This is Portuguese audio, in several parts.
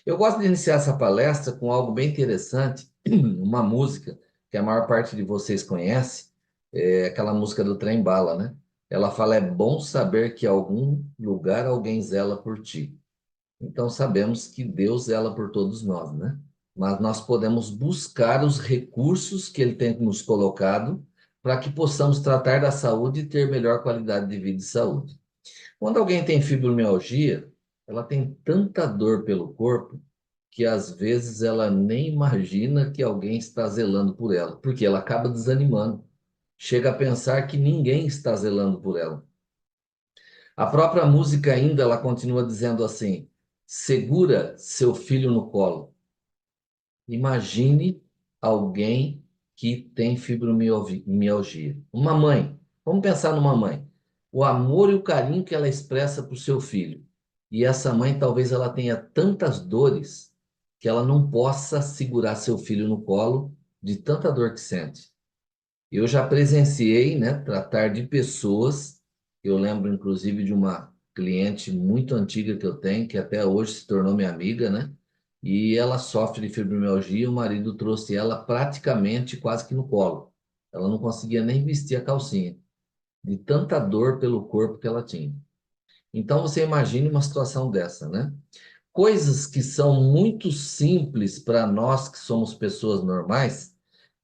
Eu gosto de iniciar essa palestra com algo bem interessante, uma música que a maior parte de vocês conhece, é aquela música do Trem Bala, né? Ela fala: é bom saber que em algum lugar alguém zela por ti. Então sabemos que Deus zela por todos nós, né? Mas nós podemos buscar os recursos que Ele tem nos colocado para que possamos tratar da saúde e ter melhor qualidade de vida e saúde. Quando alguém tem fibromialgia, ela tem tanta dor pelo corpo que às vezes ela nem imagina que alguém está zelando por ela, porque ela acaba desanimando. Chega a pensar que ninguém está zelando por ela. A própria música ainda, ela continua dizendo assim: segura seu filho no colo. Imagine alguém que tem fibromialgia. Uma mãe. Vamos pensar numa mãe. O amor e o carinho que ela expressa para o seu filho. E essa mãe, talvez ela tenha tantas dores que ela não possa segurar seu filho no colo de tanta dor que sente. Eu já presenciei, né, tratar de pessoas. Eu lembro, inclusive, de uma cliente muito antiga que eu tenho, que até hoje se tornou minha amiga, né? E ela sofre de fibromialgia. O marido trouxe ela praticamente quase que no colo. Ela não conseguia nem vestir a calcinha, de tanta dor pelo corpo que ela tinha. Então, você imagine uma situação dessa, né? Coisas que são muito simples para nós que somos pessoas normais.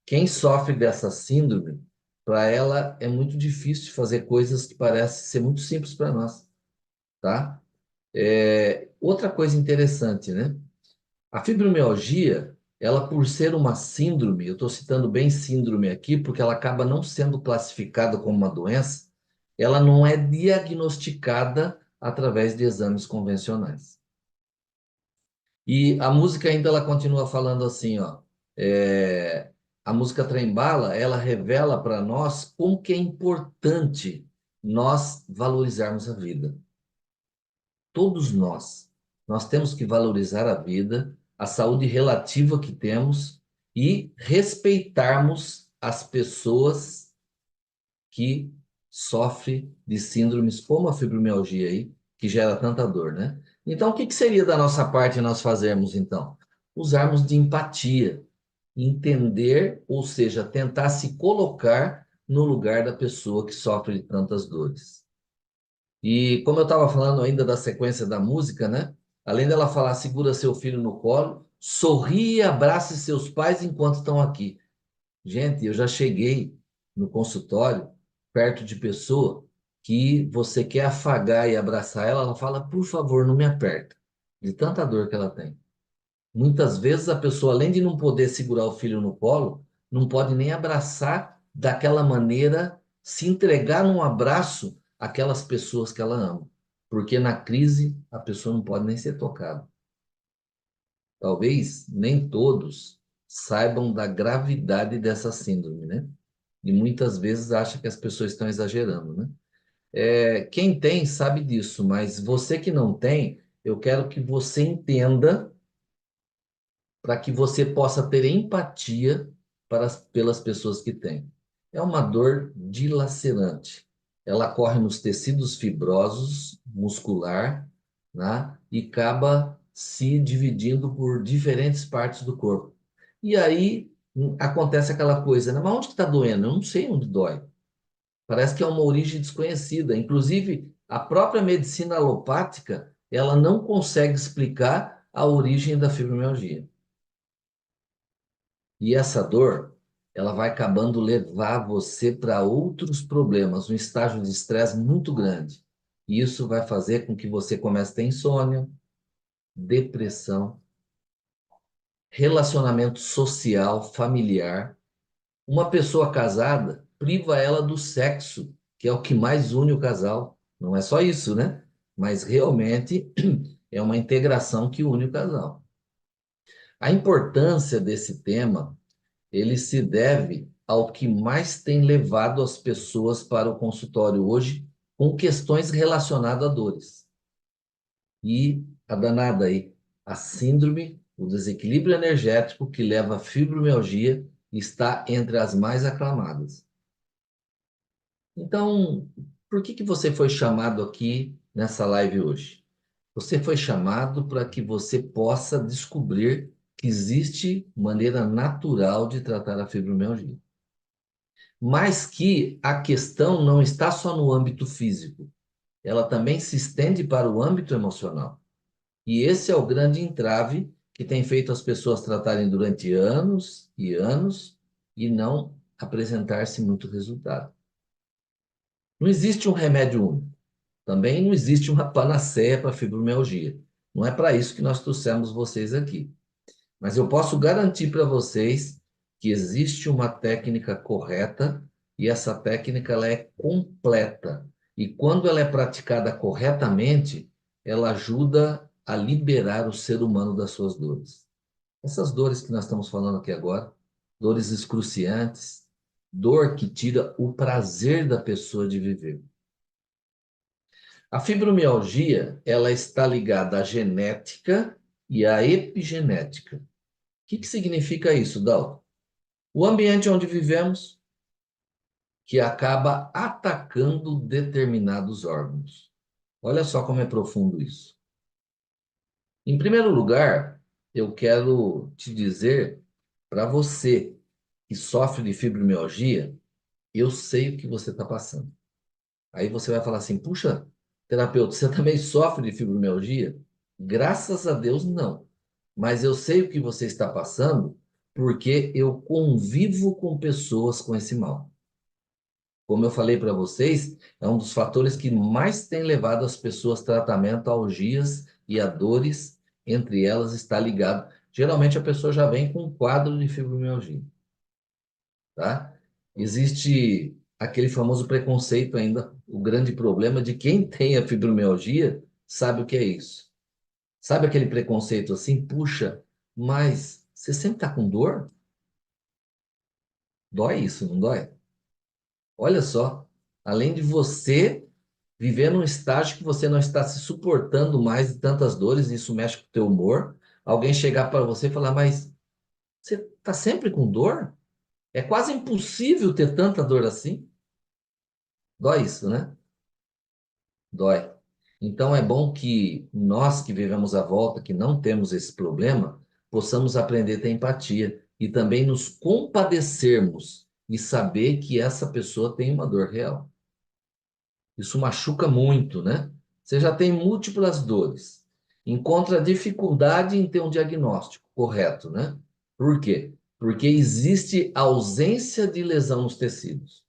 Quem sofre dessa síndrome, para ela é muito difícil fazer coisas que parecem ser muito simples para nós, tá? Outra coisa interessante, né? A fibromialgia, ela por ser uma síndrome, eu estou citando bem síndrome aqui, porque ela acaba não sendo classificada como uma doença, ela não é diagnosticada através de exames convencionais. E a música ainda ela continua falando assim, ó, a música Trem-Bala, ela revela para nós como que é importante nós valorizarmos a vida. Todos nós temos que valorizar a vida, a saúde relativa que temos e respeitarmos as pessoas que sofrem de síndromes como a fibromialgia aí, que gera tanta dor, né? Então, o que que seria da nossa parte nós fazermos, então? Usarmos de empatia, entender, ou seja, tentar se colocar no lugar da pessoa que sofre de tantas dores. E como eu estava falando ainda da sequência da música, né? Além dela falar, segura seu filho no colo, sorri e abrace seus pais enquanto estão aqui. Gente, eu já cheguei no consultório perto de pessoa que você quer afagar e abraçar ela, ela fala, por favor, não me aperta, de tanta dor que ela tem. Muitas vezes a pessoa, além de não poder segurar o filho no colo, não pode nem abraçar daquela maneira, se entregar num abraço àquelas pessoas que ela ama. Porque na crise a pessoa não pode nem ser tocada. Talvez nem todos saibam da gravidade dessa síndrome, né? E muitas vezes acha que as pessoas estão exagerando, né? Quem tem sabe disso, mas você que não tem, eu quero que você entenda para que você possa ter empatia pelas pessoas que têm. É uma dor dilacerante. Ela corre nos tecidos fibrosos, muscular, né? E acaba se dividindo por diferentes partes do corpo. E aí acontece aquela coisa, né? Mas onde que está doendo? Eu não sei onde dói. Parece que é uma origem desconhecida. Inclusive, a própria medicina alopática, ela não consegue explicar a origem da fibromialgia. E essa dor, ela vai acabando levar você para outros problemas, um estágio de estresse muito grande. E isso vai fazer com que você comece a ter insônia, depressão, relacionamento social, familiar. Uma pessoa casada priva ela do sexo, que é o que mais une o casal. Não é só isso, né? Mas realmente é uma integração que une o casal. A importância desse tema ele se deve ao que mais tem levado as pessoas para o consultório hoje com questões relacionadas a dores. E a danada aí, a síndrome, o desequilíbrio energético que leva à fibromialgia está entre as mais aclamadas. Então, por que que você foi chamado aqui nessa live hoje? Você foi chamado para que você possa descobrir que existe maneira natural de tratar a fibromialgia. Mas que a questão não está só no âmbito físico, ela também se estende para o âmbito emocional. E esse é o grande entrave que tem feito as pessoas tratarem durante anos e anos e não apresentar-se muito resultado. Não existe um remédio único. Também não existe uma panaceia para a fibromialgia. Não é para isso que nós trouxemos vocês aqui. Mas eu posso garantir para vocês que existe uma técnica correta e essa técnica ela é completa. E quando ela é praticada corretamente, ela ajuda a liberar o ser humano das suas dores. Essas dores que nós estamos falando aqui agora, dores excruciantes, dor que tira o prazer da pessoa de viver. A fibromialgia, ela está ligada à genética e à epigenética. O que significa isso, Dal? O ambiente onde vivemos, que acaba atacando determinados órgãos. Olha só como é profundo isso. Em primeiro lugar, eu quero te dizer para você que sofre de fibromialgia, eu sei o que você está passando. Aí você vai falar assim: puxa, terapeuta, você também sofre de fibromialgia? Graças a Deus, não. Mas eu sei o que você está passando porque eu convivo com pessoas com esse mal. Como eu falei para vocês, é um dos fatores que mais tem levado as pessoas a tratamento a algias e a dores, entre elas está ligado. Geralmente a pessoa já vem com um quadro de fibromialgia, tá? Existe aquele famoso preconceito ainda, o grande problema de quem tem a fibromialgia sabe o que é isso. Sabe aquele preconceito assim, puxa, mas você sempre está com dor? Dói isso, não dói? Olha só, além de você viver num estágio que você não está se suportando mais de tantas dores, e isso mexe com o teu humor, alguém chegar para você e falar, mas você está sempre com dor? É quase impossível ter tanta dor assim. Dói isso, né? Dói. Então é bom que nós que vivemos à volta, que não temos esse problema, possamos aprender a ter empatia e também nos compadecermos e saber que essa pessoa tem uma dor real. Isso machuca muito, né? Você já tem múltiplas dores. Encontra dificuldade em ter um diagnóstico correto, né? Por quê? Porque existe ausência de lesão nos tecidos.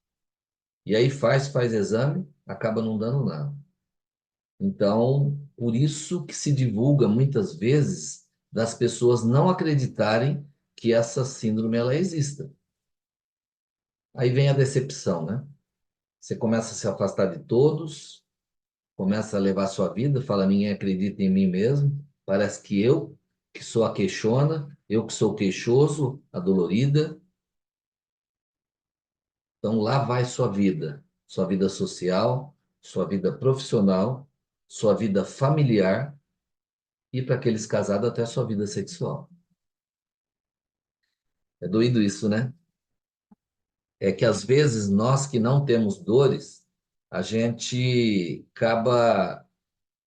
E aí faz exame, acaba não dando nada. Então, por isso que se divulga muitas vezes das pessoas não acreditarem que essa síndrome ela exista. Aí vem a decepção, né? Você começa a se afastar de todos, começa a levar a sua vida, fala, ninguém acredita em mim mesmo, parece que eu, que sou a queixona, eu que sou o queixoso, a dolorida. Então lá vai sua vida social, sua vida profissional, sua vida familiar e para aqueles casados até sua vida sexual. É doído isso, né? É que às vezes nós que não temos dores, a gente acaba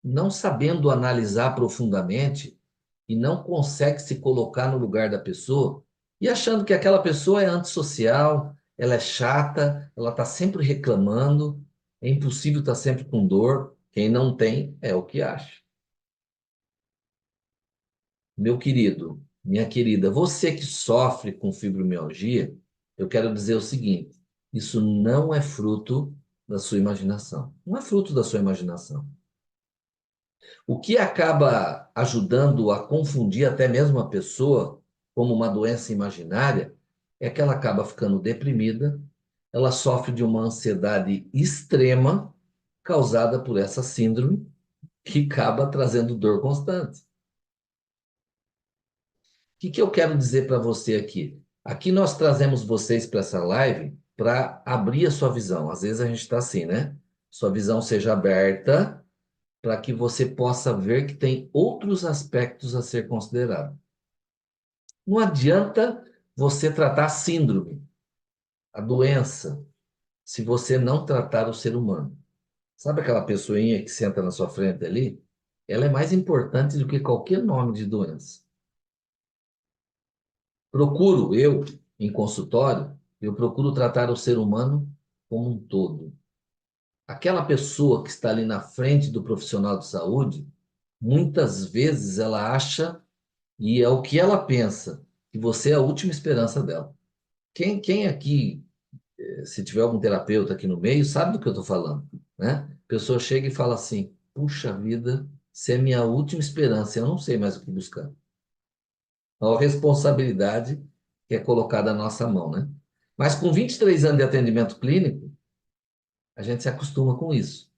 não sabendo analisar profundamente e não consegue se colocar no lugar da pessoa e achando que aquela pessoa é antissocial, ela é chata, ela está sempre reclamando, é impossível estar sempre com dor. Quem não tem é o que acha. Meu querido, minha querida, você que sofre com fibromialgia, eu quero dizer o seguinte: isso não é fruto da sua imaginação. Não é fruto da sua imaginação. O que acaba ajudando a confundir até mesmo a pessoa como uma doença imaginária é que ela acaba ficando deprimida, ela sofre de uma ansiedade extrema causada por essa síndrome que acaba trazendo dor constante. O que eu quero dizer para você aqui? Aqui nós trazemos vocês para essa live para abrir a sua visão. Às vezes a gente está assim, né? Sua visão seja aberta para que você possa ver que tem outros aspectos a ser considerado. Não adianta você tratar a síndrome, a doença, se você não tratar o ser humano. Sabe aquela pessoinha que senta na sua frente ali? ela é mais importante do que qualquer nome de doença. Procuro, eu, em consultório, eu procuro tratar o ser humano como um todo. Aquela pessoa que está ali na frente do profissional de saúde, muitas vezes ela acha, e é o que ela pensa, que você é a última esperança dela. Quem aqui, se tiver algum terapeuta aqui no meio, sabe do que eu estou falando, né? A pessoa chega e fala assim: puxa vida, você é minha última esperança, eu não sei mais o que buscar. A responsabilidade que é colocada na nossa mão, né? Mas com 23 anos de atendimento clínico, a gente se acostuma com isso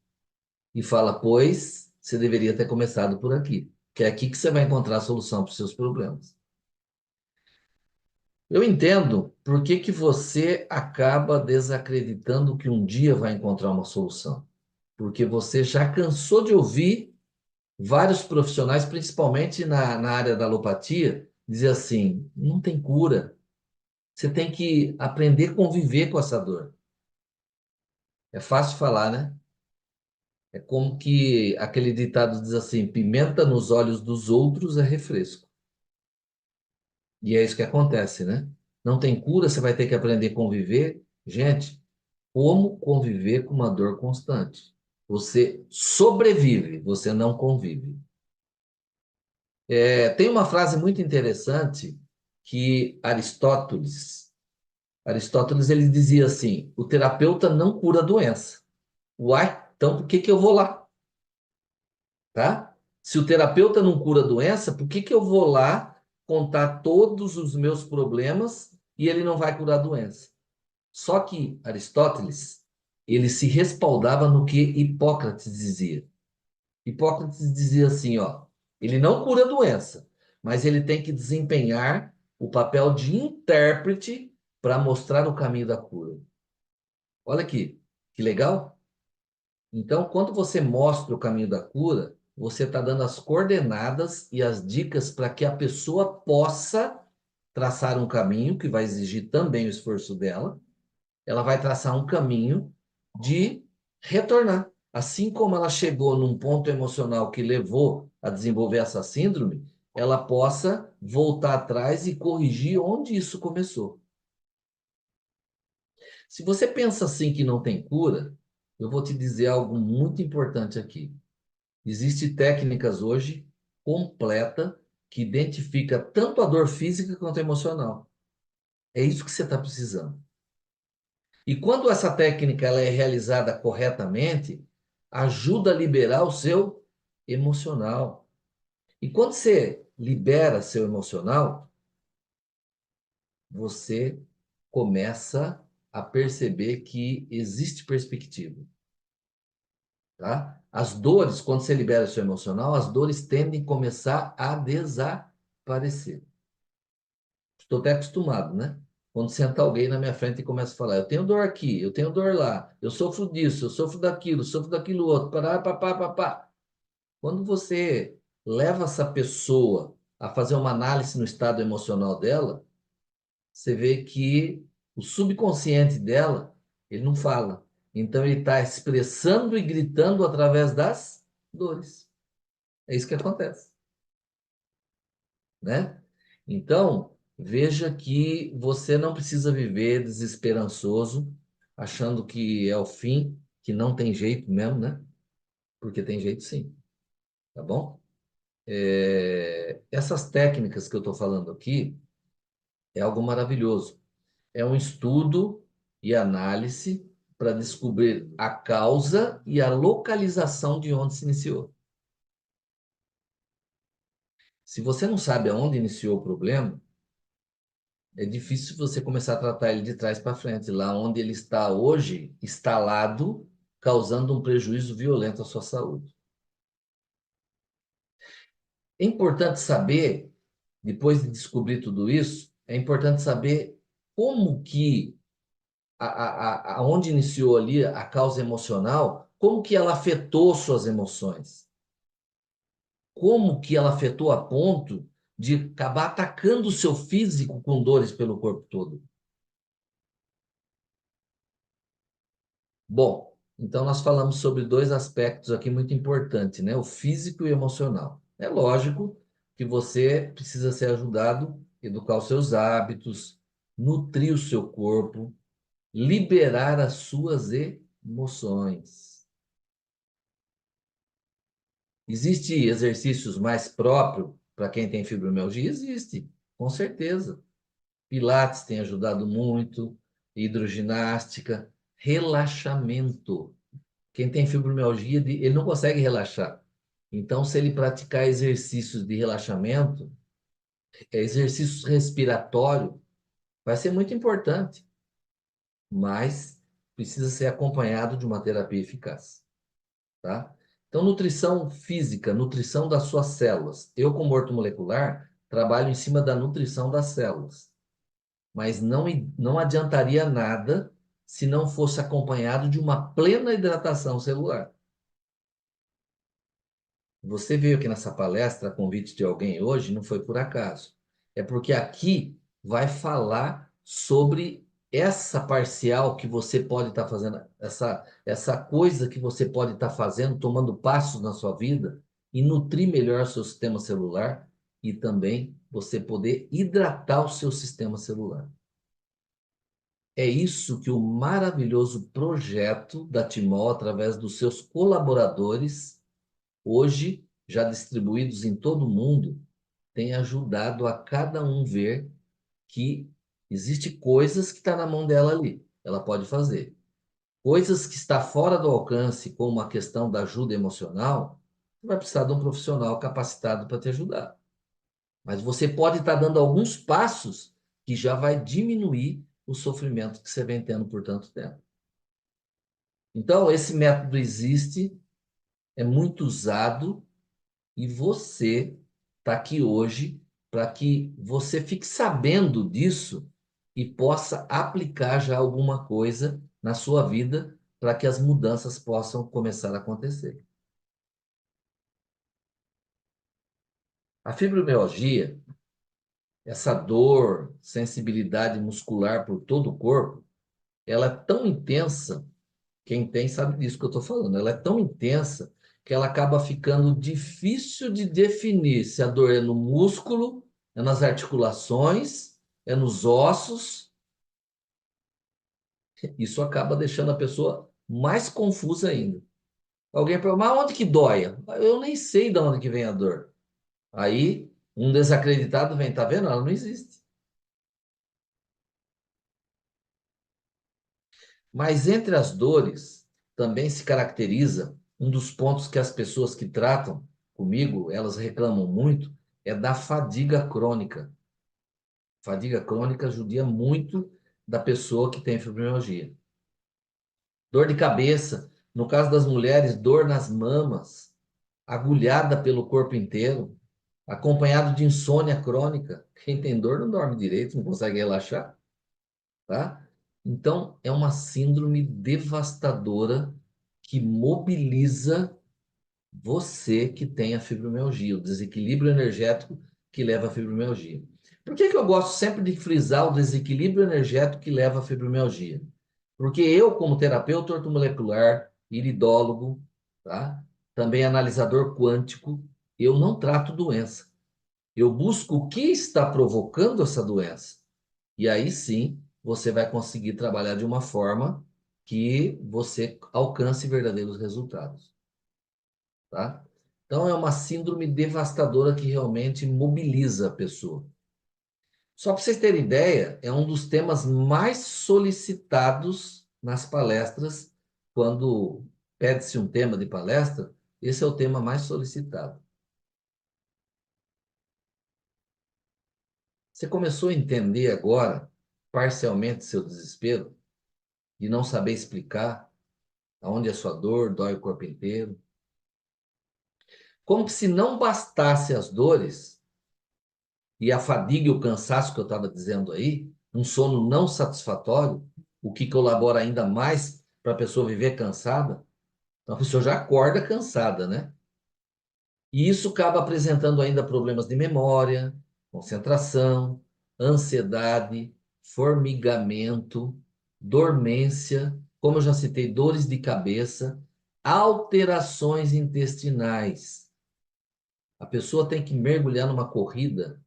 e fala, pois, você deveria ter começado por aqui, que é aqui que você vai encontrar a solução para os seus problemas. Eu entendo por que que você acaba desacreditando que um dia vai encontrar uma solução. Porque você já cansou de ouvir vários profissionais, principalmente na área da alopatia, dizer assim: não tem cura. Você tem que aprender a conviver com essa dor. É fácil falar, né? É como que aquele ditado diz assim: pimenta nos olhos dos outros é refresco. E é isso que acontece, né? Não tem cura, você vai ter que aprender a conviver. Gente, como conviver com uma dor constante? Você sobrevive, você não convive. Tem uma frase muito interessante que Aristóteles ele dizia assim: o terapeuta não cura a doença. Uai, então por que que eu vou lá? Tá? Se o terapeuta não cura a doença, por que que eu vou lá contar todos os meus problemas e ele não vai curar a doença? Só que Aristóteles, ele se respaldava no que Hipócrates dizia. Hipócrates dizia assim, ó, ele não cura a doença, mas ele tem que desempenhar o papel de intérprete para mostrar o caminho da cura. Olha aqui, que legal. Então, quando você mostra o caminho da cura, você está dando as coordenadas e as dicas para que a pessoa possa traçar um caminho que vai exigir também o esforço dela. Ela vai traçar um caminho de retornar. Assim como ela chegou num ponto emocional que levou a desenvolver essa síndrome, ela possa voltar atrás e corrigir onde isso começou. Se você pensa assim que não tem cura, eu vou te dizer algo muito importante aqui. Existem técnicas hoje completa que identifica tanto a dor física quanto a emocional. É isso que você está precisando. E quando essa técnica ela é realizada corretamente, ajuda a liberar o seu emocional. E quando você libera seu emocional, você começa a perceber que existe perspectiva, tá? As dores, quando você libera seu emocional, as dores tendem a começar a desaparecer. Estou até acostumado, né? Quando senta alguém na minha frente e começa a falar, eu tenho dor aqui, eu tenho dor lá, eu sofro disso, eu sofro daquilo outro, pará, papá, papá. Quando você leva essa pessoa a fazer uma análise no estado emocional dela, você vê que o subconsciente dela, ele não fala. Então ele está expressando e gritando através das dores. É isso que acontece, né? Então, veja que você não precisa viver desesperançoso, achando que é o fim, que não tem jeito mesmo, né? Porque tem jeito sim, tá bom? Essas técnicas que eu estou falando aqui é algo maravilhoso. É um estudo e análise para descobrir a causa e a localização de onde se iniciou. Se você não sabe aonde iniciou o problema, é difícil você começar a tratar ele de trás para frente, lá onde ele está hoje, instalado, causando um prejuízo violento à sua saúde. É importante saber, depois de descobrir tudo isso, é importante saber como que, aonde iniciou ali a causa emocional, como que ela afetou suas emoções, como que ela afetou a ponto de acabar atacando o seu físico com dores pelo corpo todo. Bom, Então, nós falamos sobre dois aspectos aqui muito importantes, né? O físico e o emocional. É lógico que você precisa ser ajudado a educar os seus hábitos, nutrir o seu corpo, liberar as suas emoções. Existem exercícios mais próprios para quem tem fibromialgia? Existe, com certeza. Pilates tem ajudado muito, hidroginástica, relaxamento. Quem tem fibromialgia, ele não consegue relaxar. Então, se ele praticar exercícios de relaxamento, exercícios respiratórios, vai ser muito importante, mas precisa ser acompanhado de uma terapia eficaz, tá? Então, nutrição física, nutrição das suas células. Eu, como ortomolecular, trabalho em cima da nutrição das células, mas não adiantaria nada se não fosse acompanhado de uma plena hidratação celular. Você veio aqui nessa palestra a convite de alguém hoje, não foi por acaso. É porque aqui vai falar sobre essa parcial que você pode estar fazendo, essa coisa que você pode estar fazendo, tomando passos na sua vida e nutrir melhor seu sistema celular e também você poder hidratar o seu sistema celular. É isso que o maravilhoso projeto da Timol, através dos seus colaboradores, hoje já distribuídos em todo o mundo, tem ajudado a cada um ver que existe coisas que está na mão dela ali, ela pode fazer. Coisas que está fora do alcance, como a questão da ajuda emocional, você vai precisar de um profissional capacitado para te ajudar. Mas você pode estar dando alguns passos que já vai diminuir o sofrimento que você vem tendo por tanto tempo. Então, esse método existe, é muito usado, e você está aqui hoje para que você fique sabendo disso e possa aplicar já alguma coisa na sua vida para que as mudanças possam começar a acontecer. A fibromialgia, essa dor, sensibilidade muscular por todo o corpo, ela é tão intensa, quem tem sabe disso que eu estou falando, ela é tão intensa que ela acaba ficando difícil de definir se a dor é no músculo, é nas articulações, é nos ossos. Isso acaba deixando a pessoa mais confusa ainda. Alguém pergunta, mas onde que dói? Eu nem sei de onde que vem a dor. Aí, um desacreditado vem, tá vendo? Ela não existe. Mas entre as dores, também se caracteriza um dos pontos que as pessoas que tratam comigo, elas reclamam muito, é da fadiga crônica. Fadiga crônica judia muito da pessoa que tem fibromialgia. Dor de cabeça, no caso das mulheres, dor nas mamas, agulhada pelo corpo inteiro, acompanhado de insônia crônica. Quem tem dor não dorme direito, não consegue relaxar, tá? Então, é uma síndrome devastadora que mobiliza você que tem a fibromialgia, o desequilíbrio energético que leva à fibromialgia. Por que que eu gosto sempre de frisar o desequilíbrio energético que leva à fibromialgia? Porque eu, como terapeuta ortomolecular, iridólogo, tá? Também analisador quântico, eu não trato doença. Eu busco o que está provocando essa doença. E aí sim, você vai conseguir trabalhar de uma forma que você alcance verdadeiros resultados, tá? Então é uma síndrome devastadora que realmente mobiliza a pessoa. Só para vocês terem ideia, é um dos temas mais solicitados nas palestras. Quando pede-se um tema de palestra, esse é o tema mais solicitado. Você começou a entender agora, parcialmente, seu desespero, de não saber explicar aonde é a sua dor, dói o corpo inteiro? Como se não bastasse as dores e a fadiga e o cansaço que eu estava dizendo aí, um sono não satisfatório, o que colabora ainda mais para a pessoa viver cansada. Então a pessoa já acorda cansada, né? E isso acaba apresentando ainda problemas de memória, concentração, ansiedade, formigamento, dormência. como eu já citei, dores de cabeça, alterações intestinais. A pessoa tem que mergulhar numa corrida,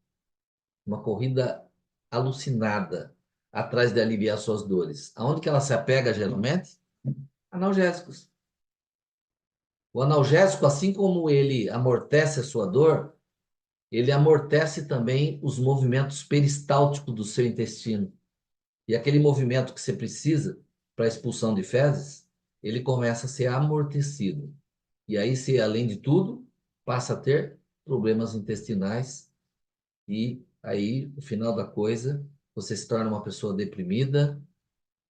uma corrida alucinada, atrás de aliviar suas dores. Aonde que ela se apega geralmente? Analgésicos. O analgésico, assim como ele amortece a sua dor, ele amortece também os movimentos peristálticos do seu intestino. E aquele movimento que você precisa para a expulsão de fezes, ele começa a ser amortecido. E aí você, além de tudo, passa a ter problemas intestinais e aí, no final da coisa, você se torna uma pessoa deprimida,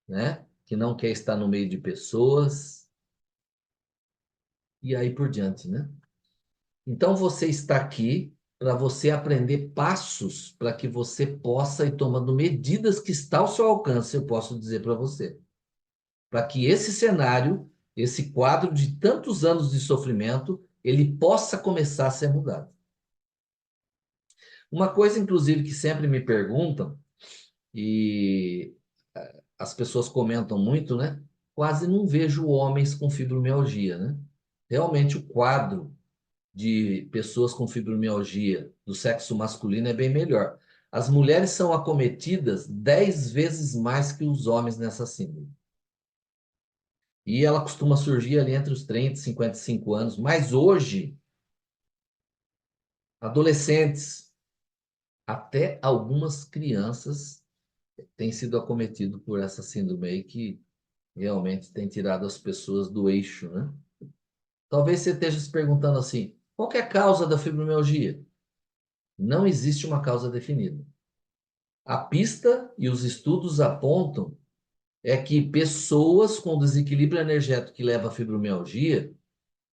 né? Que não quer estar no meio de pessoas e aí por diante, né? Então você está aqui para você aprender passos para que você possa ir tomando medidas que está ao seu alcance, eu posso dizer para você. Para que esse cenário, esse quadro de tantos anos de sofrimento, ele possa começar a ser mudado. Uma coisa, inclusive, que sempre me perguntam, e as pessoas comentam muito, né? Quase não vejo homens com fibromialgia, né? Realmente o quadro de pessoas com fibromialgia do sexo masculino é bem melhor. As mulheres são acometidas 10 vezes mais que os homens nessa síndrome. E ela costuma surgir ali entre os 30 e 55 anos, mas hoje, adolescentes, até algumas crianças têm sido acometidos por essa síndrome aí que realmente tem tirado as pessoas do eixo, né? Talvez você esteja se perguntando assim, qual que é a causa da fibromialgia? Não existe uma causa definida. A pista e os estudos apontam é que pessoas com desequilíbrio energético que leva à fibromialgia,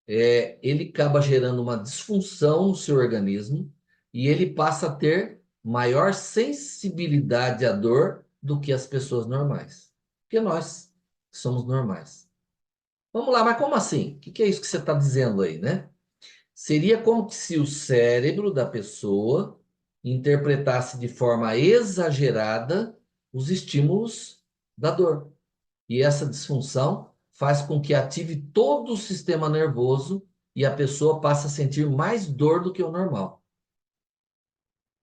ele acaba gerando uma disfunção no seu organismo e ele passa a ter maior sensibilidade à dor do que as pessoas normais. Porque nós somos normais. Vamos lá, mas como assim? O que é isso que você está dizendo aí, né? Seria como se o cérebro da pessoa interpretasse de forma exagerada os estímulos da dor. E essa disfunção faz com que ative todo o sistema nervoso e a pessoa passe a sentir mais dor do que o normal.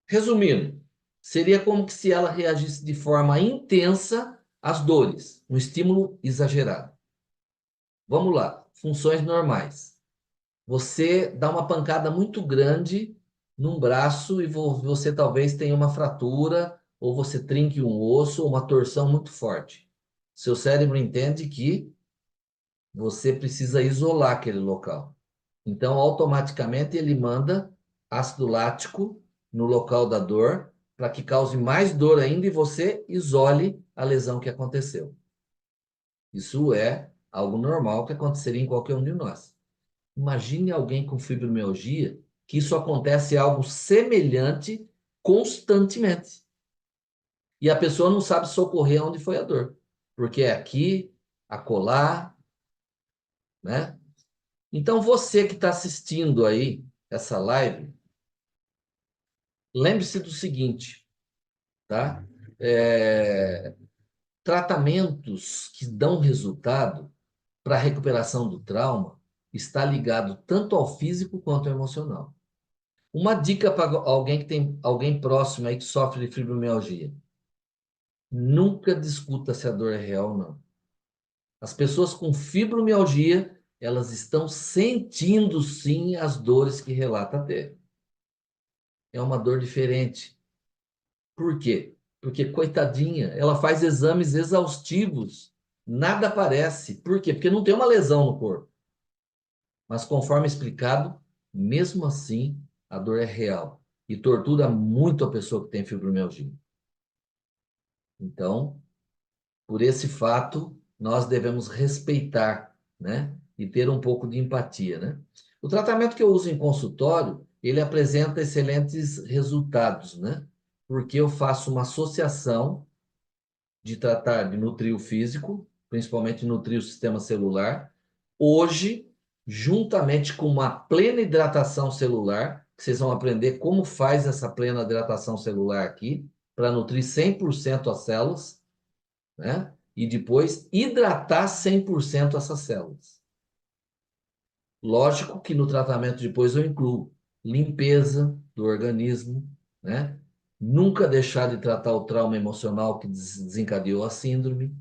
Resumindo, seria como se ela reagisse de forma intensa às dores, um estímulo exagerado. Vamos lá, funções normais. Você dá uma pancada muito grande num braço e você talvez tenha uma fratura, ou você trinque um osso, ou uma torção muito forte. Seu cérebro entende que você precisa isolar aquele local. Então, automaticamente, ele manda ácido lático no local da dor, para que cause mais dor ainda e você isole a lesão que aconteceu. Isso é algo normal que aconteceria em qualquer um de nós. Imagine alguém com fibromialgia que isso acontece algo semelhante constantemente. E a pessoa não sabe socorrer onde foi a dor. Porque é aqui, acolá, né? Então você que está assistindo aí essa live, lembre-se do seguinte, tá? É, tratamentos que dão resultado para a recuperação do trauma está ligado tanto ao físico quanto ao emocional. Uma dica para alguém que tem alguém próximo aí que sofre de fibromialgia. Nunca discuta se a dor é real ou não. As pessoas com fibromialgia, elas estão sentindo sim as dores que relata ter. É uma dor diferente. Por quê? Porque, coitadinha, ela faz exames exaustivos, nada aparece. Por quê? Porque não tem uma lesão no corpo. Mas, conforme explicado, mesmo assim, a dor é real e tortura muito a pessoa que tem fibromialgia. Então, por esse fato, nós devemos respeitar, né? E ter um pouco de empatia, né? O tratamento que eu uso em consultório, ele apresenta excelentes resultados, né? Porque eu faço uma associação de tratar de nutrir o físico, principalmente nutrir o sistema celular. Hoje, juntamente com uma plena hidratação celular, que vocês vão aprender como faz essa plena hidratação celular aqui, para nutrir 100% as células, né? e depois hidratar 100% essas células. Lógico que no tratamento depois eu incluo limpeza do organismo, né? Nunca deixar de tratar o trauma emocional que desencadeou a síndrome.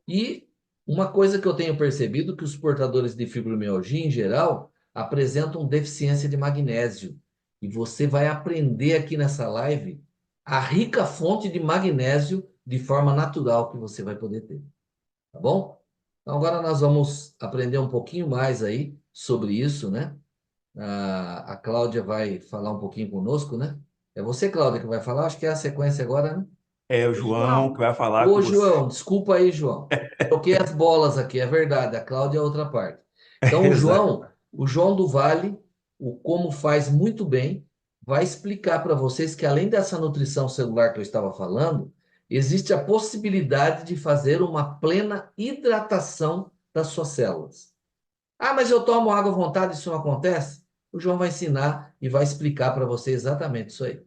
E uma coisa que eu tenho percebido que os portadores de fibromialgia, em geral, apresentam deficiência de magnésio. E você vai aprender aqui nessa live a rica fonte de magnésio de forma natural que você vai poder ter. Tá bom? Então agora nós vamos aprender um pouquinho mais aí sobre isso, né? A Cláudia vai falar um pouquinho conosco, né? É você, Cláudia, que vai falar? Acho que é a sequência agora, né? É o Oi, João que João. vai falar com Ô, você. João, desculpa aí, João. Troquei as bolas aqui, é verdade. A Cláudia é outra parte. Então, Exato. O João do Vale, o Como Faz muito bem, vai explicar para vocês que além dessa nutrição celular que eu estava falando, existe a possibilidade de fazer uma plena hidratação das suas células. Ah, mas eu tomo água à vontade, isso não acontece? O João vai ensinar e vai explicar para você exatamente isso aí.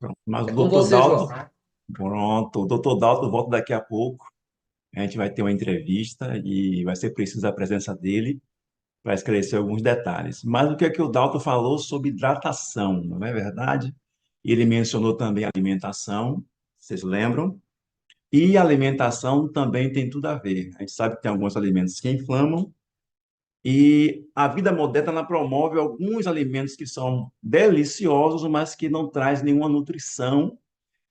Pronto. Mas o É com doutor você, Dalton, João. pronto, o doutor Dalton volta daqui a pouco. A gente vai ter uma entrevista e vai ser preciso a presença dele para esclarecer alguns detalhes. Mas o que é que o Dalton falou sobre hidratação, não é verdade? Ele mencionou também alimentação, vocês lembram? E alimentação também tem tudo a ver. A gente sabe que tem alguns alimentos que inflamam e a vida moderna ela promove alguns alimentos que são deliciosos, mas que não traz nenhuma nutrição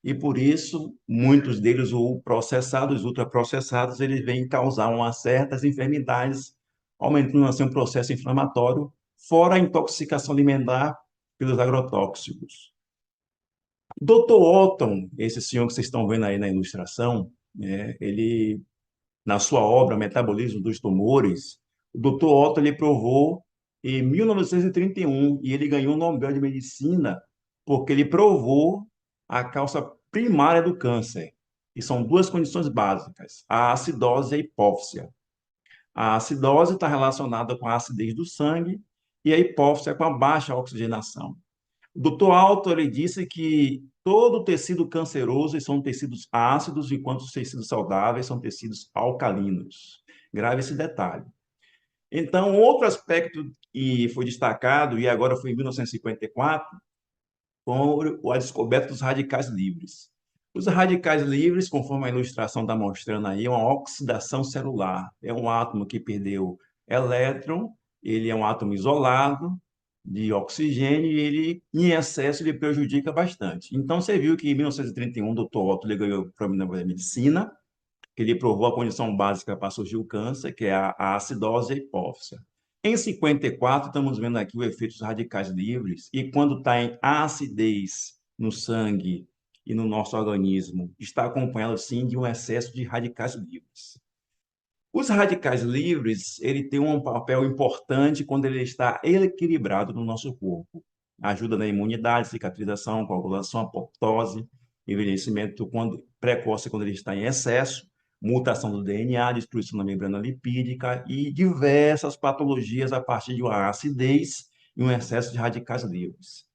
e por isso muitos deles, ou processados, ultraprocessados, eles vêm causar umas certas enfermidades, aumentando assim um processo inflamatório, fora a intoxicação alimentar pelos agrotóxicos. Dr. Otton, esse senhor que vocês estão vendo aí na ilustração, ele, na sua obra Metabolismo dos Tumores, o Dr. Otton ele provou em 1931 e ele ganhou o Nobel de Medicina porque ele provou a causa primária do câncer. E são duas condições básicas, a acidose e a hipóxia. A acidose está relacionada com a acidez do sangue e a hipóxia com a baixa oxigenação. O Dr. Alto ele disse que todo tecido canceroso são tecidos ácidos, enquanto os tecidos saudáveis são tecidos alcalinos. Grave esse detalhe. Então, outro aspecto que foi destacado, e agora foi em 1954, foi a descoberta dos radicais livres. Os radicais livres, conforme a ilustração está mostrando aí, é uma oxidação celular. É um átomo que perdeu elétron, ele é um átomo isolado de oxigênio e ele, em excesso, ele prejudica bastante. Então, você viu que em 1931, o Dr. Otto ele ganhou o Prêmio Nobel da Medicina, que ele provou a condição básica para surgir o câncer, que é a acidose e a hipóxia. Em 54, estamos vendo aqui o efeito dos radicais livres, e quando está em acidez no sangue e no nosso organismo, está acompanhado, sim, de um excesso de radicais livres. Os radicais livres, ele tem um papel importante quando ele está equilibrado no nosso corpo. Ajuda na imunidade, cicatrização, coagulação, apoptose, envelhecimento precoce quando ele está em excesso, mutação do DNA, destruição da membrana lipídica e diversas patologias a partir de uma acidez e um excesso de radicais livres.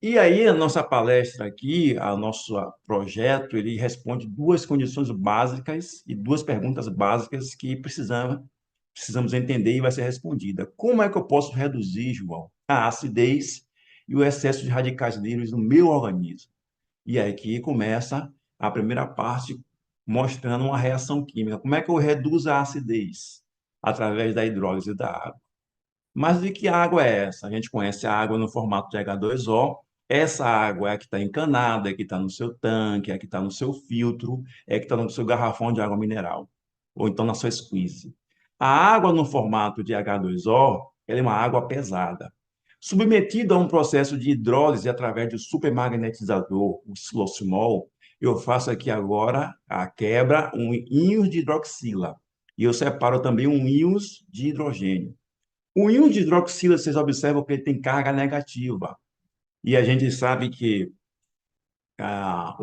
E aí, a nossa palestra aqui, o nosso projeto, ele responde duas condições básicas e duas perguntas básicas que precisamos entender e vai ser respondida. Como é que eu posso reduzir, João, a acidez e o excesso de radicais livres no meu organismo? E aí que começa a primeira parte, mostrando uma reação química. Como é que eu reduzo a acidez? Através da hidrólise da água. Mas de que água é essa? A gente conhece a água no formato de H2O. Essa água é a que está encanada, é a que está no seu tanque, é a que está no seu filtro, é a que está no seu garrafão de água mineral, ou então na sua squeeze. A água no formato de H2O, ela é uma água pesada. Submetida a um processo de hidrólise através do supermagnetizador, o siloximol, eu faço aqui agora a quebra um íons de hidroxila. E eu separo também um íons de hidrogênio. O íon de hidroxila, vocês observam que ele tem carga negativa. E a gente sabe que a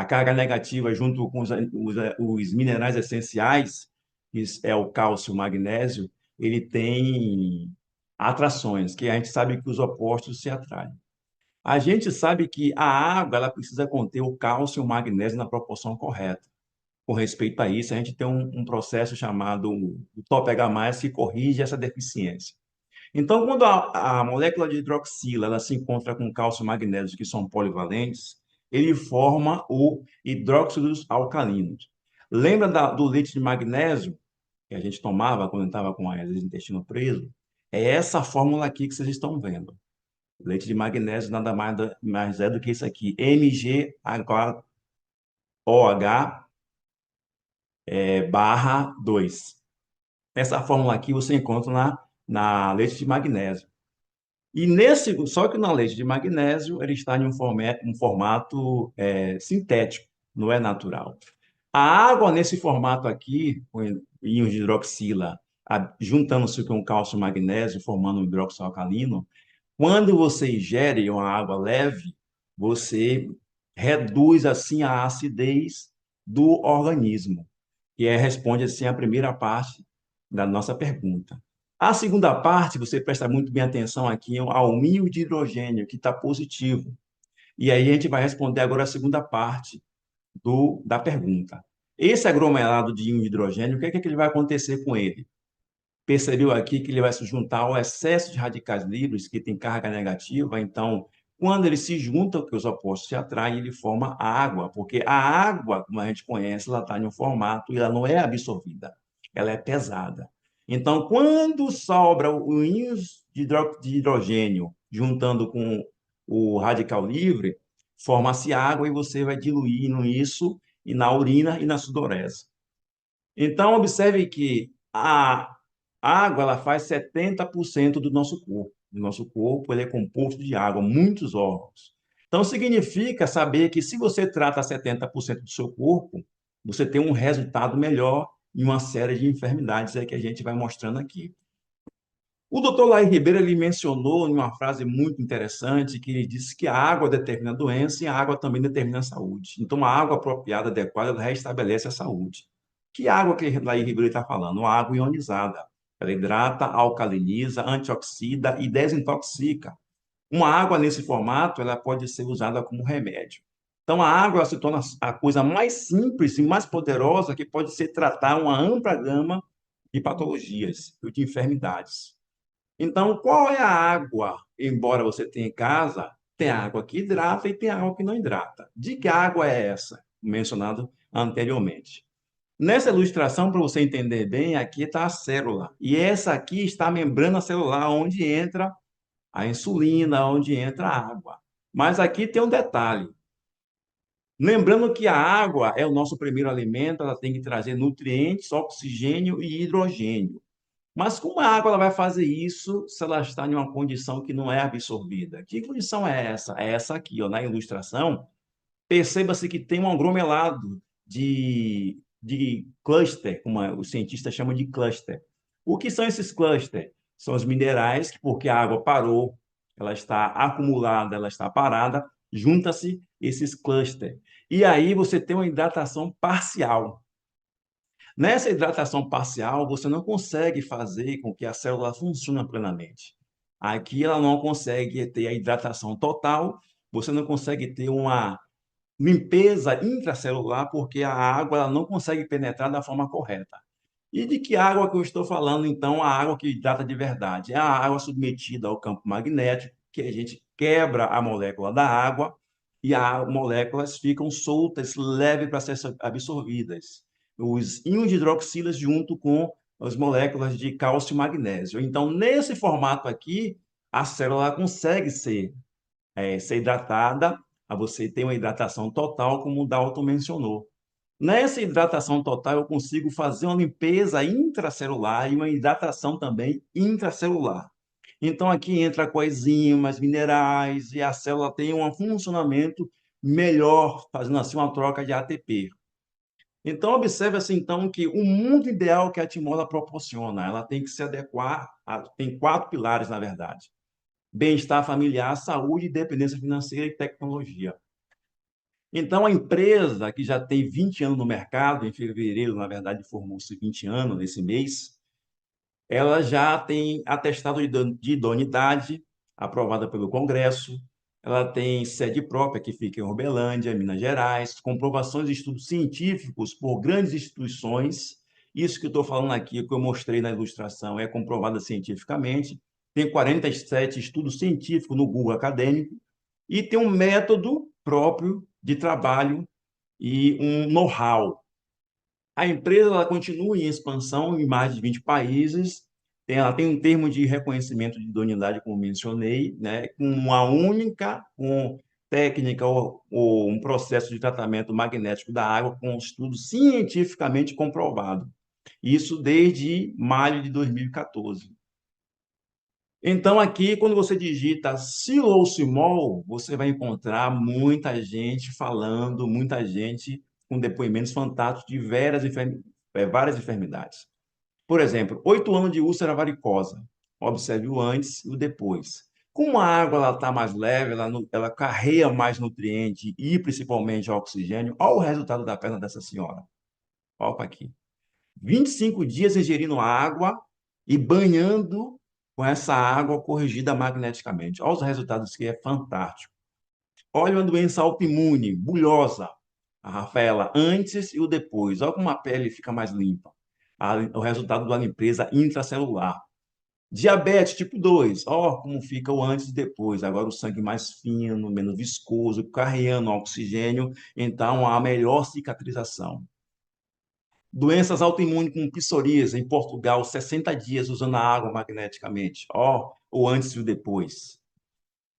carga negativa, junto com os minerais essenciais, que é o cálcio e o magnésio, ele tem atrações, que a gente sabe que os opostos se atraem. A gente sabe que a água ela precisa conter o cálcio e o magnésio na proporção correta. Com respeito a isso, a gente tem um processo chamado o TOPH+, que corrige essa deficiência. Então, quando a molécula de hidroxila ela se encontra com cálcio e magnésio, que são polivalentes, ele forma o hidróxidos alcalinos. Lembra do leite de magnésio que a gente tomava quando estava com o intestino preso? É essa fórmula aqui que vocês estão vendo. Leite de magnésio nada mais é do que isso aqui, MgOH barra 2. Essa fórmula aqui você encontra na leite de magnésio. E só que na leite de magnésio ele está em um formato sintético, não é natural. A água nesse formato aqui, com íons de hidroxila, juntando-se com o cálcio e magnésio, formando um hidróxido alcalino, quando você ingere uma água leve, você reduz assim a acidez do organismo, que responde assim a primeira parte da nossa pergunta. A segunda parte, você presta muito bem atenção aqui ao íon de hidrogênio, que está positivo. E aí a gente vai responder agora a segunda parte da pergunta. Esse aglomerado de íon de hidrogênio, o que é que ele vai acontecer com ele? Percebeu aqui que ele vai se juntar ao excesso de radicais livres, que tem carga negativa, então, quando eles se juntam, que os opostos se atraem, ele forma a água, porque a água, como a gente conhece, ela está em um formato e ela não é absorvida, ela é pesada. Então, quando sobra o íons de hidrogênio juntando com o radical livre, forma-se água e você vai diluindo isso e na urina e na sudorese. Então, observe que a água ela faz 70% do nosso corpo. O nosso corpo ele é composto de água, muitos órgãos. Então, significa saber que se você trata 70% do seu corpo, você tem um resultado melhor em uma série de enfermidades que a gente vai mostrando aqui. O doutor Laí Ribeiro ele mencionou em uma frase muito interessante que ele disse que a água determina a doença e a água também determina a saúde. Então, a água apropriada, adequada, ela restabelece a saúde. Que água que Laí Ribeiro está falando? Uma água ionizada. Ela hidrata, alcaliniza, antioxida e desintoxica. Uma água nesse formato ela pode ser usada como remédio. Então, a água se torna a coisa mais simples e mais poderosa que pode ser tratar uma ampla gama de patologias e de enfermidades. Então, qual é a água? Embora você tenha em casa, tem água que hidrata e tem água que não hidrata. De que água é essa? Mencionado anteriormente. Nessa ilustração, para você entender bem, aqui está a célula. E essa aqui está a membrana celular, onde entra a insulina, onde entra a água. Mas aqui tem um detalhe. Lembrando que a água é o nosso primeiro alimento, ela tem que trazer nutrientes, oxigênio e hidrogênio. Mas como a água ela vai fazer isso se ela está em uma condição que não é absorvida? Que condição é essa? É essa aqui, ó, na ilustração. Perceba-se que tem um aglomerado de cluster, como os cientistas chamam de cluster. O que são esses clusters? São os minerais que, porque a água parou, ela está acumulada, ela está parada, junta-se esses clusters. E aí você tem uma hidratação parcial. Nessa hidratação parcial, você não consegue fazer com que a célula funcione plenamente. Aqui ela não consegue ter a hidratação total, você não consegue ter uma limpeza intracelular, porque a água ela não consegue penetrar da forma correta. E de que água que eu estou falando, então? A água que hidrata de verdade. É a água submetida ao campo magnético, que a gente quebra a molécula da água e as moléculas ficam soltas, leves para ser absorvidas. Os íons de hidroxilas junto com as moléculas de cálcio e magnésio. Então, nesse formato aqui, a célula consegue ser hidratada, a você ter uma hidratação total, como o Dalton mencionou. Nessa hidratação total, eu consigo fazer uma limpeza intracelular e uma hidratação também intracelular. Então, aqui entra coenzimas, minerais, e a célula tem um funcionamento melhor, fazendo assim uma troca de ATP. Então, observe-se, então, que o mundo ideal que a Timola proporciona, ela tem que se adequar, tem 4 pilares, na verdade. Bem-estar familiar, saúde, dependência financeira e tecnologia. Então, a empresa que já tem 20 anos no mercado, em fevereiro, na verdade, formou-se 20 anos nesse mês, ela já tem atestado de idoneidade aprovada pelo Congresso, Ela tem sede própria, que fica em Uberlândia, Minas Gerais, comprovações de estudos científicos por grandes instituições. Isso que eu estou falando aqui, que eu mostrei na ilustração, é comprovado cientificamente. Tem 47 estudos científicos no Google Acadêmico e tem um método próprio de trabalho e um know-how. A empresa ela continua em expansão em mais de 20 países. Ela tem um termo de reconhecimento de idoneidade, como mencionei, né, com uma única técnica ou um processo de tratamento magnético da água com estudo cientificamente comprovado. Isso desde maio de 2014. Então, aqui, quando você digita Silocimol, você vai encontrar muita gente falando, muita gente com depoimentos fantásticos de várias enfermidades. Por exemplo, 8 anos de úlcera varicosa. Observe o antes e o depois. Como a água está mais leve, ela carrega mais nutriente e principalmente oxigênio, olha o resultado da perna dessa senhora. Olha aqui. 25 dias ingerindo água e banhando com essa água corrigida magneticamente. Olha os resultados que é fantástico. Olha uma doença autoimune, bulhosa. A Rafaela, antes e o depois. Olha como a pele fica mais limpa. O resultado da limpeza intracelular. Diabetes tipo 2. Ó, como fica o antes e depois. Agora o sangue mais fino, menos viscoso, carreando oxigênio. Então, a melhor cicatrização. Doenças autoimunes como psoríase, em Portugal, 60 dias usando a água magneticamente. Ó, o antes e o depois.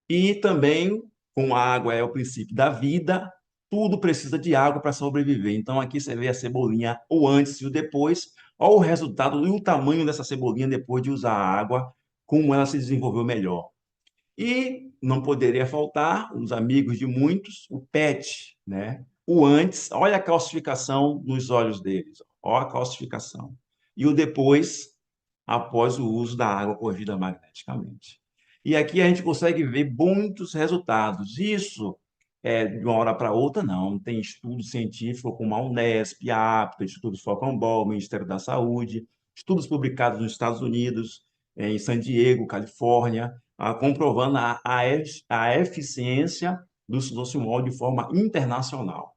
E também, como a água é o princípio da vida, tudo precisa de água para sobreviver. Então, aqui você vê a cebolinha, o antes e o depois. Olha o resultado e o tamanho dessa cebolinha depois de usar a água, como ela se desenvolveu melhor. E não poderia faltar, os amigos de muitos, o PET, né? O antes, olha a calcificação nos olhos deles, olha a calcificação. E o depois, após o uso da água corrigida magneticamente. E aqui a gente consegue ver muitos resultados. Isso de uma hora para outra, não. Tem estudo científico como a Unesp, a APTA, Instituto Focambol, Ministério da Saúde, estudos publicados nos Estados Unidos, em San Diego, Califórnia, comprovando a eficiência do silocimol de forma internacional.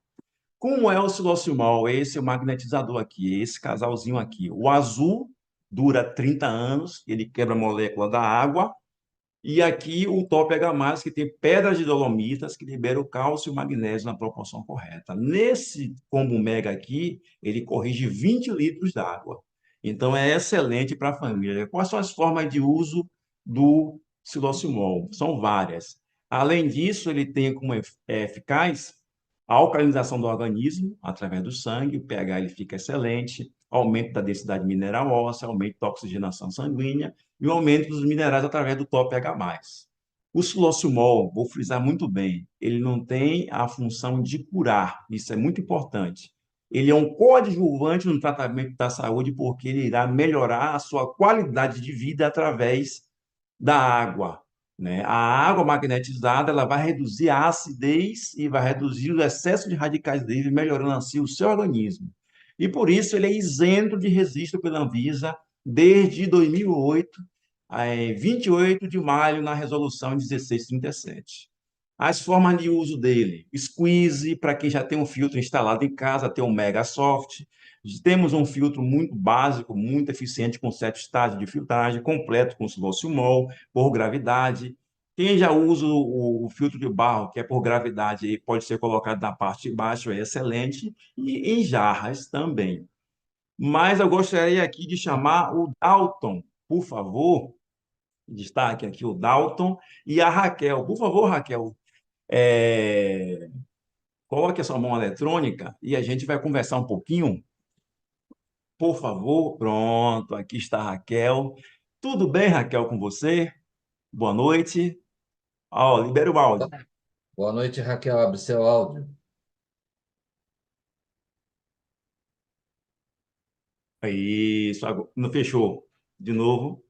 Como é o silocimol? Esse é o magnetizador aqui, esse casalzinho aqui. O azul dura 30 anos, ele quebra a molécula da água. E aqui o top H+, que tem pedras de dolomitas que liberam o cálcio e o magnésio na proporção correta. Nesse combo mega aqui, ele corrige 20 litros d'água. Então, é excelente para a família. Quais são as formas de uso do silocimol? São várias. Além disso, ele tem como eficaz a alcalinização do organismo através do sangue, o pH ele fica excelente, aumento da densidade mineral óssea, aumento da oxigenação sanguínea e o aumento dos minerais através do top H+. O silocimol, vou frisar muito bem, ele não tem a função de curar, isso é muito importante. Ele é um coadjuvante no tratamento da saúde porque ele irá melhorar a sua qualidade de vida através da água, né? A água magnetizada ela vai reduzir a acidez e vai reduzir o excesso de radicais livres, melhorando assim o seu organismo. E por isso ele é isento de registro pela Anvisa desde 2008, 28 de maio, na resolução 1637. As formas de uso dele: squeeze, para quem já tem um filtro instalado em casa, tem um Mega Soft. Temos um filtro muito básico, muito eficiente, com 7 estágios de filtragem, completo com silocimol, por gravidade. Quem já usa o filtro de barro, que é por gravidade, pode ser colocado na parte de baixo, é excelente, e em jarras também. Mas eu gostaria aqui de chamar o Dalton, por favor, destaque aqui o Dalton e a Raquel. Por favor, Raquel, é, coloque a sua mão eletrônica e a gente vai conversar um pouquinho. Por favor, pronto, aqui está a Raquel. Tudo bem, Raquel, com você? Boa noite. Ó, libera o áudio. Boa noite, Raquel. Abre seu áudio. Isso, não fechou. De novo.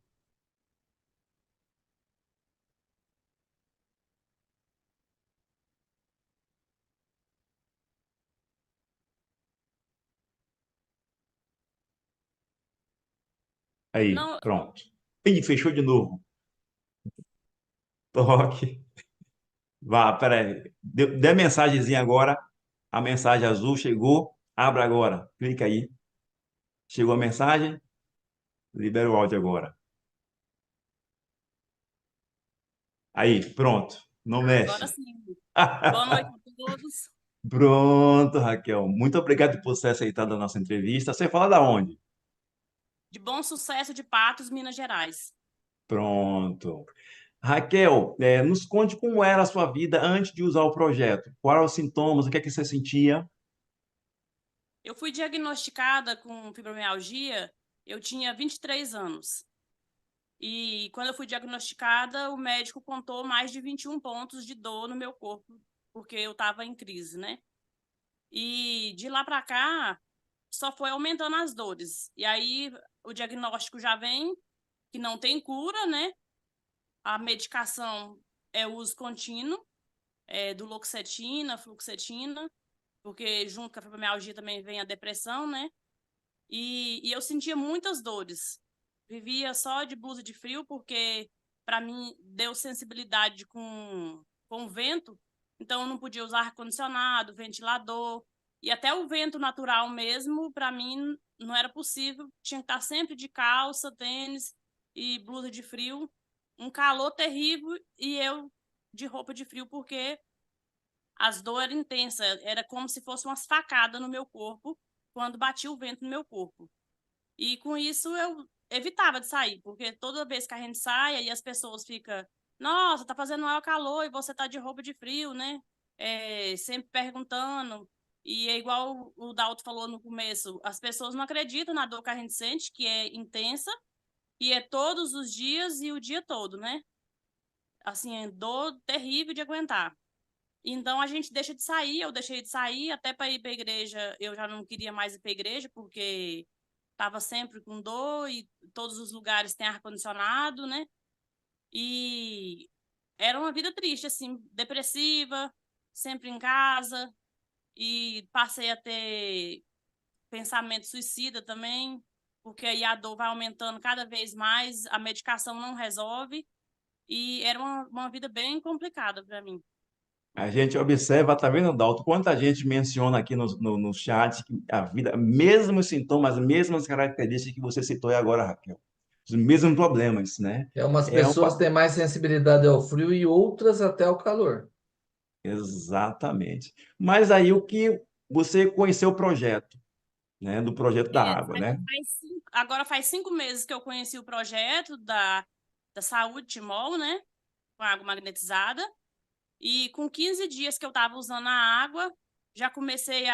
Aí, Não, pronto. Ih, fechou de novo. Toque. Vá, peraí. Dê a mensagenzinha agora. A mensagem azul chegou. Abra agora. Clica aí. Chegou a mensagem? Libera o áudio agora. Aí, pronto. Não Agora mexe. sim. Boa noite a todos. Pronto, Raquel. Muito obrigado por ter aceitado a nossa entrevista. Você fala da onde? De Bom Sucesso de Patos, Minas Gerais. Pronto. Raquel, nos conte como era a sua vida antes de usar o projeto. Quais eram os sintomas? O que é que você sentia? Eu fui diagnosticada com fibromialgia, eu tinha 23 anos. E quando eu fui diagnosticada, o médico contou mais de 21 pontos de dor no meu corpo, porque eu estava em crise, né? E de lá para cá, só foi aumentando as dores. E aí o diagnóstico já vem que não tem cura, né? A medicação é uso contínuo, do Loxetina, fluoxetina, porque junto com a fibromialgia também vem a depressão, né? E eu sentia muitas dores. Vivia só de blusa de frio, porque para mim deu sensibilidade com o vento, então eu não podia usar ar-condicionado, ventilador, e até o vento natural mesmo, para mim não era possível, tinha que estar sempre de calça, tênis e blusa de frio, um calor terrível, e eu de roupa de frio, porque as dores eram intensas, era como se fosse umas facadas no meu corpo, quando batia o vento no meu corpo. E com isso eu evitava de sair, porque toda vez que a gente sai, aí as pessoas ficam, nossa, tá fazendo maior calor e você tá de roupa de frio, né? Sempre perguntando. E é igual o Dalton falou no começo, as pessoas não acreditam na dor que a gente sente, que é intensa, e é todos os dias e o dia todo, né? Assim, é dor terrível de aguentar. Então a gente deixa de sair, eu deixei de sair, até para ir para a igreja, eu já não queria mais ir para a igreja, porque estava sempre com dor e todos os lugares têm ar-condicionado, né? E era uma vida triste, assim, depressiva, sempre em casa, e passei a ter pensamento suicida também, porque aí a dor vai aumentando cada vez mais, a medicação não resolve, e era uma vida bem complicada para mim. A gente observa, tá vendo, Dalton? Quanta gente menciona aqui no chat que a vida, mesmos sintomas, as mesmas características que você citou aí agora, Raquel. Os mesmos problemas, né? É, umas É pessoas uma... têm mais sensibilidade ao frio e outras até ao calor. Exatamente. Mas aí o que você conheceu o projeto, né? Do projeto da água, né? Agora faz 5 meses que eu conheci o projeto da Saúde Timol, né? Com água magnetizada. E com 15 dias que eu estava usando a água, já comecei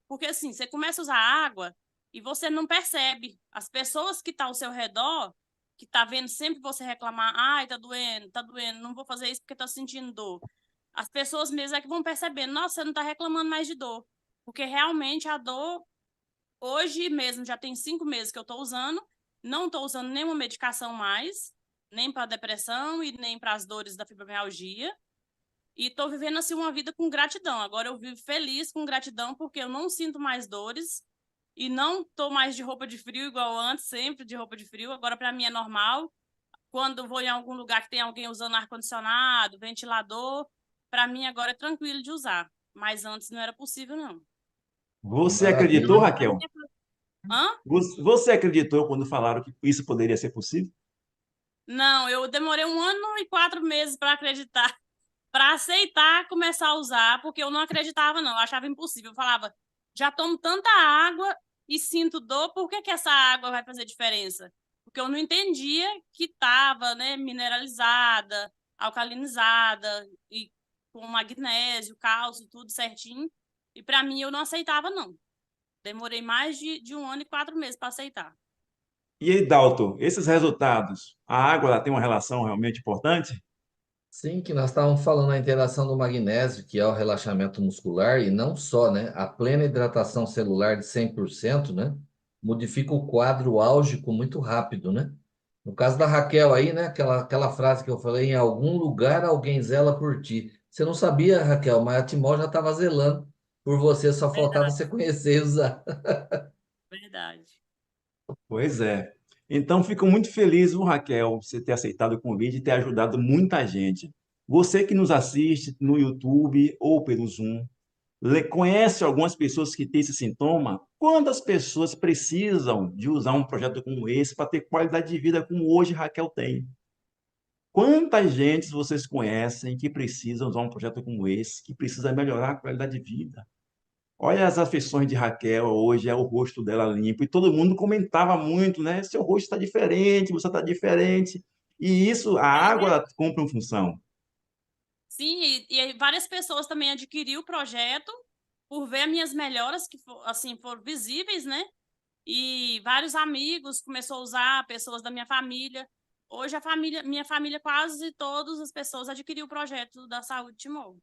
Porque assim, você começa a usar a água e você não percebe. As pessoas que estão ao seu redor, que tá vendo sempre você reclamar, ai, tá doendo, não vou fazer isso porque tô sentindo dor. As pessoas mesmo é que vão percebendo, nossa, você não tá reclamando mais de dor. Porque realmente a dor, hoje mesmo, já tem 5 meses que eu tô usando, não tô usando nenhuma medicação mais, nem para depressão e nem para as dores da fibromialgia. E estou vivendo assim uma vida com gratidão. Agora eu vivo feliz com gratidão porque eu não sinto mais dores e não estou mais de roupa de frio igual antes, sempre de roupa de frio. Agora para mim é normal. Quando vou em algum lugar que tem alguém usando ar-condicionado, ventilador, para mim agora é tranquilo de usar. Mas antes não era possível, não. Você acreditou, Maravilha. Raquel? Hã? Você acreditou quando falaram que isso poderia ser possível? Não, eu demorei 1 ano e 4 meses para acreditar, para aceitar começar a usar, porque eu não acreditava, não, eu achava impossível. Eu falava, já tomo tanta água e sinto dor, por que que essa água vai fazer diferença? Porque eu não entendia que estava, né, mineralizada, alcalinizada, e com magnésio, cálcio, tudo certinho. E para mim eu não aceitava, não. Demorei mais de 1 ano e 4 meses para aceitar. E aí, Dalton, esses resultados, a água ela tem uma relação realmente importante? Sim, que nós estávamos falando da interação do magnésio, que é o relaxamento muscular, e não só, né? A plena hidratação celular de 100%, né? Modifica o quadro álgico muito rápido, né? No caso da Raquel aí, né? Aquela frase que eu falei, em algum lugar alguém zela por ti. Você não sabia, Raquel, mas a Timó já estava zelando por você, só faltava Verdade, você conhecer e usar. verdade. Pois é. Então, fico muito feliz, viu, Raquel, você ter aceitado o convite e ter ajudado muita gente. Você que nos assiste no YouTube ou pelo Zoom, conhece algumas pessoas que têm esse sintoma? Quantas pessoas precisam de usar um projeto como esse para ter qualidade de vida como hoje Raquel tem? Quantas gentes vocês conhecem que precisam usar um projeto como esse, que precisa melhorar a qualidade de vida? Olha as afeições de Raquel hoje, é o rosto dela limpo, e todo mundo comentava muito, né? Seu rosto está diferente, você está diferente. E isso, a É, água, ela cumpre uma função. sim, e várias pessoas também adquiriram o projeto por ver minhas melhoras que assim foram visíveis, né? E vários amigos começou a usar, pessoas da minha família. Hoje minha família, quase todas as pessoas adquiriu o projeto da Saúde Timor.